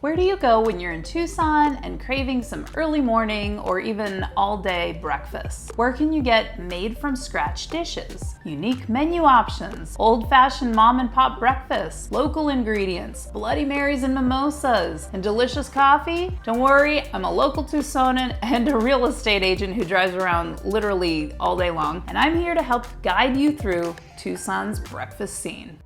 Where do you go when you're in Tucson and craving some early morning or even all-day breakfast? Where can you get made-from-scratch dishes, unique menu options, old-fashioned mom-and-pop breakfasts, local ingredients, Bloody Marys and mimosas, and delicious coffee? Don't worry, I'm a local Tucsonan and a real estate agent who drives around literally all day long, and I'm here to help guide you through Tucson's breakfast scene.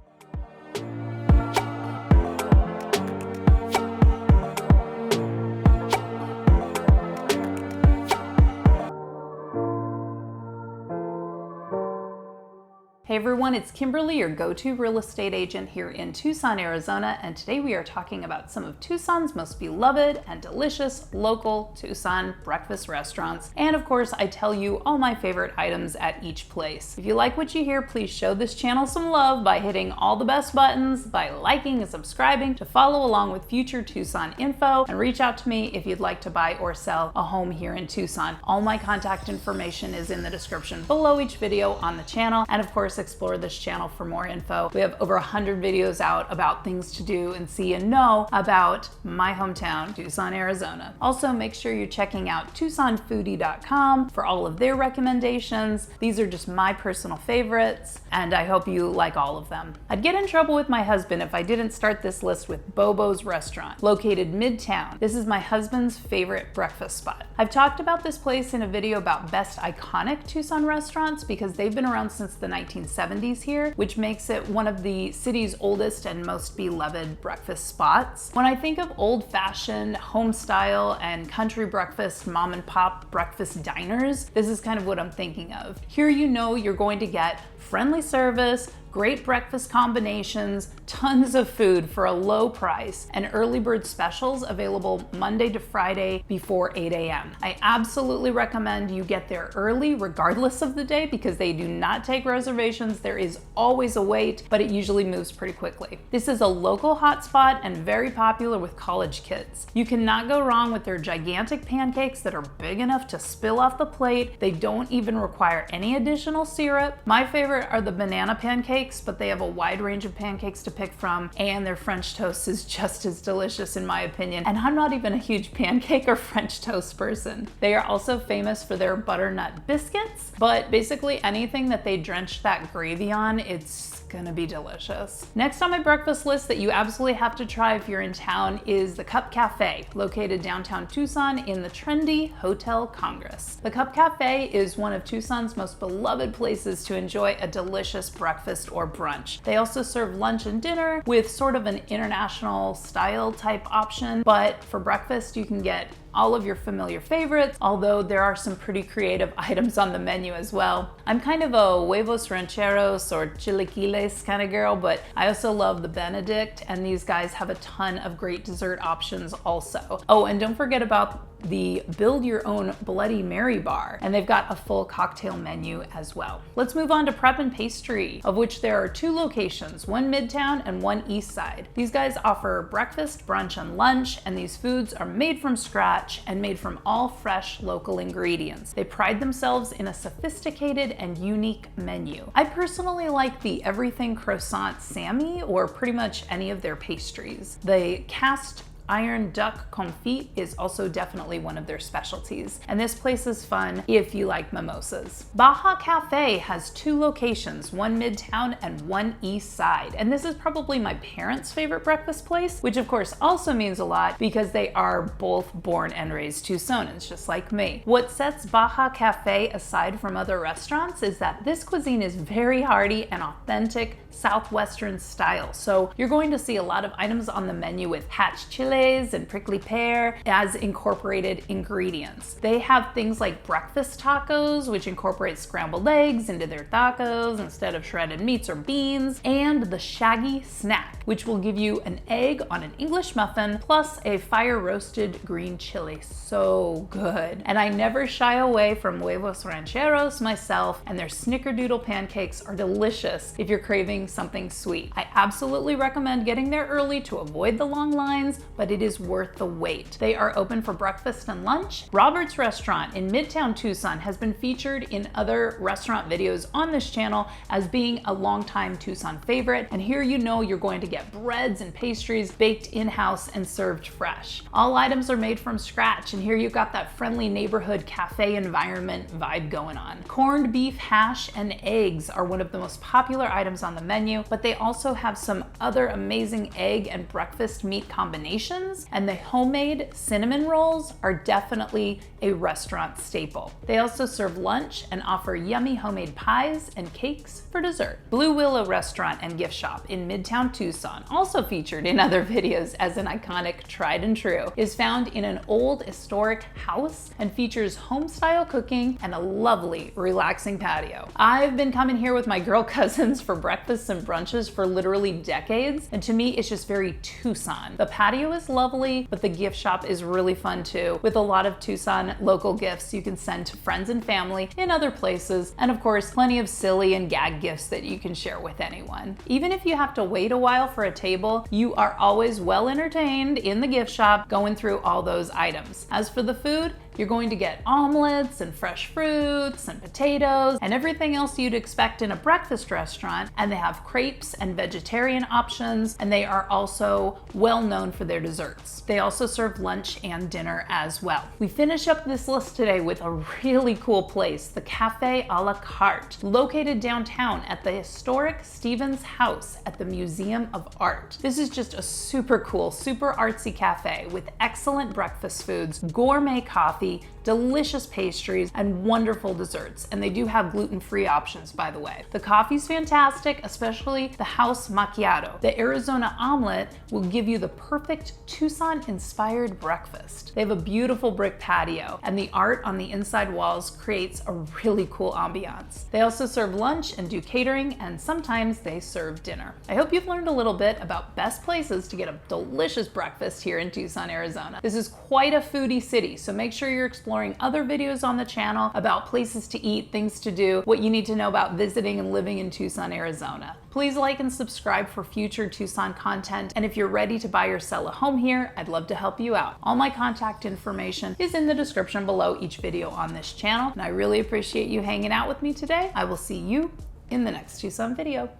Hey everyone, it's Kimberly, your go-to real estate agent here in Tucson, Arizona, and today we are talking about some of Tucson's most beloved and delicious local Tucson breakfast restaurants. And of course, I tell you all my favorite items at each place. If you like what you hear, please show this channel some love by hitting all the best buttons, by liking and subscribing to follow along with future Tucson info, and reach out to me if you'd like to buy or sell a home here in Tucson. All my contact information is in the description below each video on the channel, and of course, explore this channel for more info. We have over 100 videos out about things to do and see and know about my hometown, Tucson, Arizona. Also, make sure you're checking out TucsonFoodie.com for all of their recommendations. These are just my personal favorites, and I hope you like all of them. I'd get in trouble with my husband if I didn't start this list with Bobo's Restaurant, located midtown. This is my husband's favorite breakfast spot. I've talked about this place in a video about best iconic Tucson restaurants because they've been around since the 1970s here, which makes it one of the city's oldest and most beloved breakfast spots. When I think of old-fashioned, home-style, and country breakfast mom-and-pop breakfast diners, this is kind of what I'm thinking of. Here you know you're going to get friendly service, great breakfast combinations, tons of food for a low price, and early bird specials available Monday to Friday before 8 a.m. I absolutely recommend you get there early regardless of the day because they do not take reservations. There is always a wait, but it usually moves pretty quickly. This is a local hotspot and very popular with college kids. You cannot go wrong with their gigantic pancakes that are big enough to spill off the plate. They don't even require any additional syrup. My favorite are the banana pancakes, but they have a wide range of pancakes to pick from, and their French toast is just as delicious in my opinion. And I'm not even a huge pancake or French toast person. They are also famous for their butternut biscuits, but basically anything that they drench that gravy on, it's gonna be delicious. Next on my breakfast list that you absolutely have to try if you're in town is the Cup Cafe, located downtown Tucson in the trendy Hotel Congress. The Cup Cafe is one of Tucson's most beloved places to enjoy a delicious breakfast or brunch. They also serve lunch and dinner with sort of an international style type option, but for breakfast you can get all of your familiar favorites, although there are some pretty creative items on the menu as well. I'm kind of a huevos rancheros or chilaquiles kind of girl, but I also love the Benedict, and these guys have a ton of great dessert options also. Oh, and don't forget about the build your own Bloody Mary bar, and they've got a full cocktail menu as well. Let's move on to Prep and Pastry, of which there are two locations, one midtown and one east side. These guys offer breakfast, brunch, and lunch, and these foods are made from scratch and made from all fresh local ingredients. They pride themselves in a sophisticated and unique menu. I personally like the everything croissant Sammy or pretty much any of their pastries. The cast iron duck confit is also definitely one of their specialties, and this place is fun if you like mimosas. Baja Cafe has two locations, one midtown and one east side, and this is probably my parents' favorite breakfast place, which of course also means a lot because they are both born and raised Tucsonans, just like me. What sets Baja Cafe aside from other restaurants is that this cuisine is very hearty and authentic Southwestern style, so you're going to see a lot of items on the menu with hatch chiles and prickly pear as incorporated ingredients. They have things like breakfast tacos, which incorporate scrambled eggs into their tacos instead of shredded meats or beans, and the shaggy snack, which will give you an egg on an English muffin plus a fire roasted green chili. So good. And I never shy away from huevos rancheros myself, and their snickerdoodle pancakes are delicious if you're craving something sweet. I absolutely recommend getting there early to avoid the long lines, but but it is worth the wait. They are open for breakfast and lunch. Robert's Restaurant in Midtown Tucson has been featured in other restaurant videos on this channel as being a longtime Tucson favorite, and here you know you're going to get breads and pastries baked in-house and served fresh. All items are made from scratch, and here you've got that friendly neighborhood cafe environment vibe going on. Corned beef hash and eggs are one of the most popular items on the menu, but they also have some other amazing egg and breakfast meat combinations, and the homemade cinnamon rolls are definitely a restaurant staple. They also serve lunch and offer yummy homemade pies and cakes for dessert. Blue Willow Restaurant and Gift Shop in Midtown Tucson, also featured in other videos as an iconic tried and true, is found in an old historic house and features home-style cooking and a lovely, relaxing patio. I've been coming here with my girl cousins for breakfasts and brunches for literally decades, and to me, it's just very Tucson. The patio is lovely, but the gift shop is really fun too, with a lot of Tucson local gifts you can send to friends and family in other places, and of course, plenty of silly and gag gifts that you can share with anyone. Even if you have to wait a while for a table, you are always well entertained in the gift shop going through all those items. As for the food, you're going to get omelets and fresh fruits and potatoes and everything else you'd expect in a breakfast restaurant, and they have crepes and vegetarian options, and they are also well known for their desserts. They also serve lunch and dinner as well. We finish up this list today with a really cool place, the Cafe a la Carte, located downtown at the historic Stevens House at the Museum of Art. This is just a super cool, super artsy cafe with excellent breakfast foods, gourmet coffee, delicious pastries, and wonderful desserts. And they do have gluten-free options, by the way. The coffee's fantastic, especially the house macchiato. The Arizona omelet will give you the perfect Tucson-inspired breakfast. They have a beautiful brick patio, and the art on the inside walls creates a really cool ambiance. They also serve lunch and do catering, and sometimes they serve dinner. I hope you've learned a little bit about best places to get a delicious breakfast here in Tucson, Arizona. This is quite a foodie city, so make sure you're exploring other videos on the channel about places to eat, things to do, what you need to know about visiting and living in Tucson, Arizona. Please like and subscribe for future Tucson content, and if you're ready to buy or sell a home here, I'd love to help you out. All my contact information is in the description below each video on this channel, and I really appreciate you hanging out with me today. I will see you in the next Tucson video.